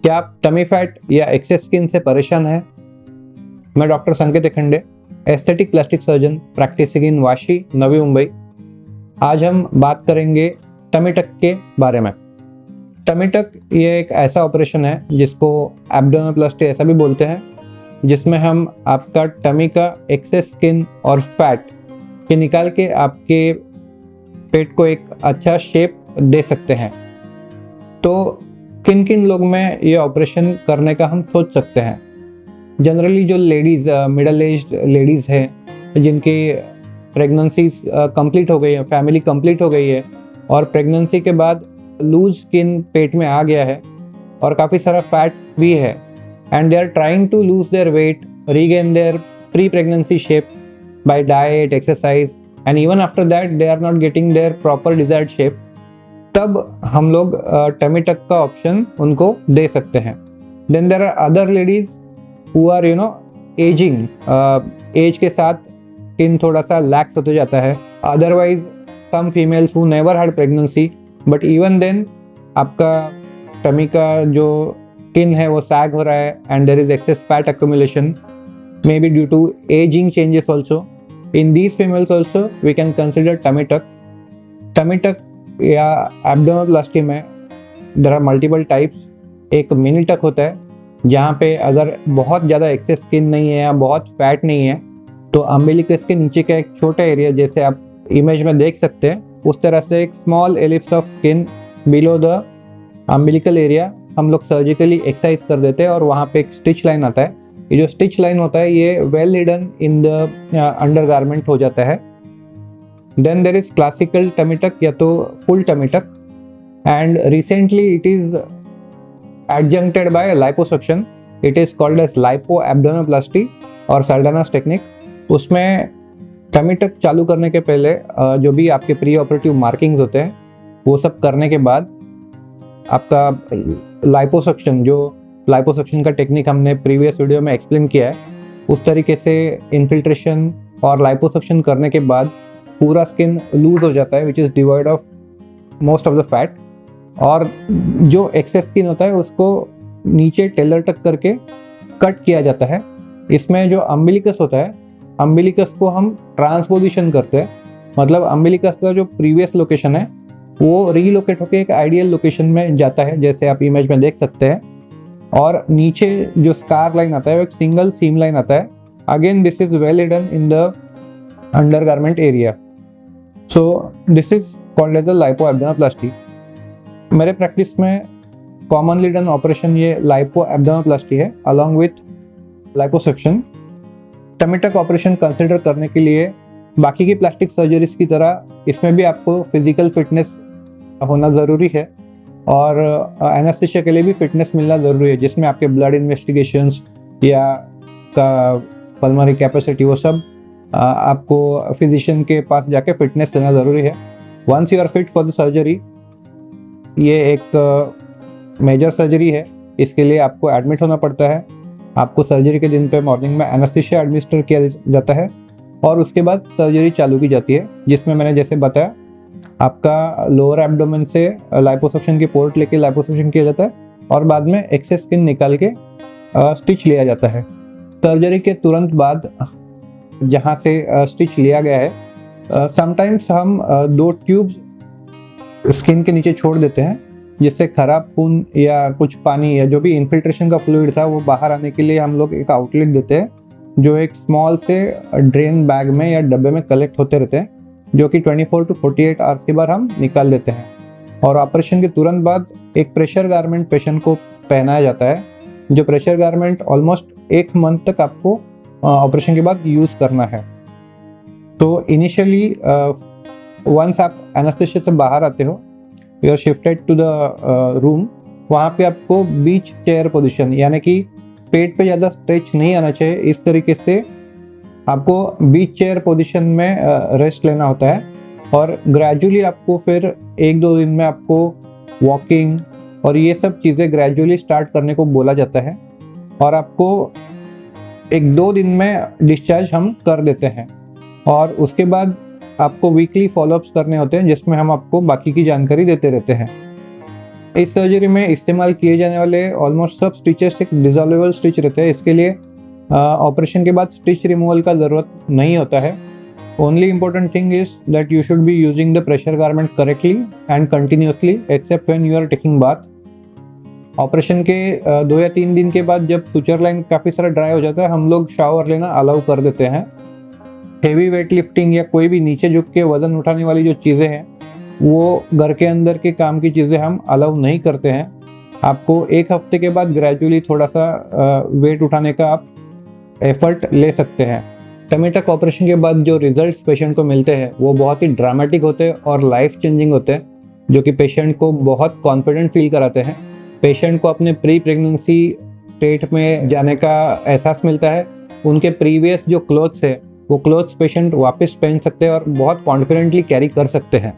क्या आप tummy fat या एक्सेस स्किन से परेशान हैं? मैं doctor Sanket Ekhande, aesthetic plastic surgeon practising in Vashi, Navi Mumbai. आज हम बात करेंगे टमी टक के बारे में। टमी टक ये एक ऐसा ऑपरेशन है जिसको एब्डोमिनोप्लास्टी ऐसा भी बोलते हैं, जिसमें हम आपका टमी का एक्सेस स्किन और फैट के निकाल के आपके पेट को एक अच्छा शेप दे सकते हैं। तो किन किन लोग में ये ऑपरेशन करने का हम सोच सकते हैं? जनरली जो लेडीज़ मिडल एज्ड लेडीज़ हैं जिनकी प्रेगनेंसीज कंप्लीट हो गई है, फैमिली कंप्लीट हो गई है और प्रेगनेंसी के बाद लूज स्किन पेट में आ गया है और काफ़ी सारा फैट भी है, and they are trying to lose their weight, regain their pre pregnancy shape by diet, exercise, and even after that they are not getting their proper desired shape. तब हम लोग टमी टक का option उनको दे सकते हैं। Then there are other ladies who are ageing, age के साथ स्किन थोड़ा सा लैक्स होते जाता है। Otherwise some females who never had pregnancy but even then आपका टमी का जो स्किन है वो सैग हो रहा है and there is excess fat accumulation, may be due to ageing changes also. In these females also we can consider tummy tuck. Tummy tuck या abdominoplasty में देयर आर मल्टीपल टाइप्स। एक mini tuck होता है जहाँ पे अगर बहुत ज़्यादा एक्सेस स्किन नहीं है या बहुत फैट नहीं है तो अम्बिलिकस के नीचे का एक छोटा एरिया, जैसे आप इमेज में देख सकते हैं, उस तरह से एक small ellipse of skin below the umbilical area हम लोग सर्जिकली एक्सरसाइज कर देते हैं और वहाँ पे एक स्टिच लाइन आता है। ये जो स्टिच लाइन होता है ये well hidden in the under garment हो जाता है। Then there is classical tummy tuck या तो full tummy tuck, and recently it is adjuncted by liposuction. It is called as lipoabdominoplasty और Saldanha's technique। उसमें टमी टक चालू करने के पहले जो भी आपके प्री ऑपरेटिव मार्किंग्स होते हैं वो सब करने के बाद आपका लाइपोसक्शन, जो लाइपोसक्शन का टेक्निक हमने प्रीवियस वीडियो में एक्सप्लेन किया है, उस तरीके से इन्फिल्ट्रेशन और लाइपोसक्शन करने के बाद पूरा स्किन लूज हो जाता है, which is divide of most of the fat, और जो एक्सेस स्किन होता है उसको नीचे टेलर टक करके कट किया जाता है। इसमें जो अम्बिलिकस होता है, अम्बिलिकस को हम ट्रांसपोजिशन करते हैं, मतलब अम्बिलिकस का जो प्रीवियस लोकेशन है वो रीलोकेट होकर एक आइडियल लोकेशन में जाता है, जैसे आप इमेज में देख सकते हैं। और नीचे जो स्कार लाइन आता है वो एक सिंगल सीम लाइन आता है। Again this is well hidden in the undergarment area. So this is called as a lipoabdominoplasty. मेरे प्रैक्टिस में कॉमनली डन ऑपरेशन ये लाइपोएब्डोमिनोप्लास्टी है along with liposuction. Tummy tuck operation consider करने के लिए बाकी की प्लास्टिक सर्जरीज की तरह इसमें भी आपको फिजिकल फिटनेस होना ज़रूरी है और एनेस्थीसिया के लिए भी फिटनेस मिलना ज़रूरी है, जिसमें आपके ब्लड इन्वेस्टिगेशंस या का पल्मोनरी कैपेसिटी वो सब आपको फिजिशियन के पास जाके फिटनेस लेना ज़रूरी है। Once you are fit for the surgery, ये एक मेजर सर्जरी है, इसके लिए आपको एडमिट होना पड़ता है। आपको सर्जरी के दिन पे मॉर्निंग में एनेस्थीसिया एडमिनिस्टर किया जाता है और उसके बाद सर्जरी चालू की जाती है, जिसमें मैंने जैसे बताया आपका लोअर एब्डोमेन से लाइपोसक्शन की पोर्ट लेके लाइपोसक्शन किया जाता है और बाद में एक्सेस स्किन निकाल के स्टिच लिया जाता है। सर्जरी के तुरंत बाद जहाँ से स्टिच लिया गया है, समटाइम्स हम 2 ट्यूब्स स्किन के नीचे छोड़ देते हैं, जिससे खराब खून या कुछ पानी या जो भी इन्फिल्ट्रेशन का फ्लूइड था वो बाहर आने के लिए हम लोग एक आउटलेट देते हैं, जो एक स्मॉल से ड्रेन बैग में या डब्बे में कलेक्ट होते रहते हैं, जो कि 24 to 48 आवर्स के बाद हम निकाल देते हैं। और ऑपरेशन के तुरंत बाद एक प्रेशर गारमेंट पेशेंट को पहनाया जाता है, जो प्रेशर गारमेंट ऑलमोस्ट 1 मंथ तक आपको ऑपरेशन के बाद यूज़ करना है। तो इनिशियली वंस आप एनेस्थीसिया से बाहर आते हो, you are shifted to the room. वहाँ पे आपको बीच चेयर पोजीशन, यानी कि पेट पे ज़्यादा स्ट्रेच नहीं आना चाहिए, इस तरीके से आपको बीच चेयर पोजीशन में रेस्ट लेना होता है। और ग्रेजुअली आपको फिर 1-2 दिन में आपको वॉकिंग और ये सब चीज़ें ग्रेजुअली स्टार्ट करने को बोला जाता है और आपको 1-2 दिन में डिस्चार्ज हम कर देते हैं। और उसके बाद आपको वीकली फॉलोअप्स करने होते हैं, जिसमें हम आपको बाकी की जानकारी देते रहते हैं। इस सर्जरी में इस्तेमाल किए जाने वाले ऑलमोस्ट सब स्टिचेस एक डिसॉल्वेबल स्टिच रहते हैं। इसके लिए ऑपरेशन के बाद स्टिच रिमूवल का ज़रूरत नहीं होता है। Only important thing is that you should be using the pressure garment correctly and continuously except when you are taking bath. Operation के 2 या 3 दिन के बाद जब सुचर लाइन काफ़ी सारा ड्राई हो जाता है, हम लोग शावर लेना अलाउ कर देते हैं। हेवी वेट लिफ्टिंग या कोई भी नीचे झुक के वजन उठाने वाली जो चीज़ें हैं, वो घर के अंदर के काम की चीज़ें हम अलाउ नहीं करते हैं। आपको 1 हफ्ते के बाद ग्रेजुअली थोड़ा सा वेट उठाने का आप एफर्ट ले सकते हैं। टमी टक ऑपरेशन के बाद जो रिजल्ट्स पेशेंट को मिलते हैं वो बहुत ही ड्रामेटिक होते हैं और लाइफ चेंजिंग होते हैं, जो कि पेशेंट को बहुत कॉन्फिडेंट फील कराते हैं। पेशेंट को अपने प्री प्रेगनेंसी स्टेट में जाने का एहसास मिलता है। उनके प्रीवियस जो क्लोथ्स है वो क्लोथ्स पेशेंट वापस पहन सकते हैं और बहुत कॉन्फिडेंटली कैरी कर सकते हैं।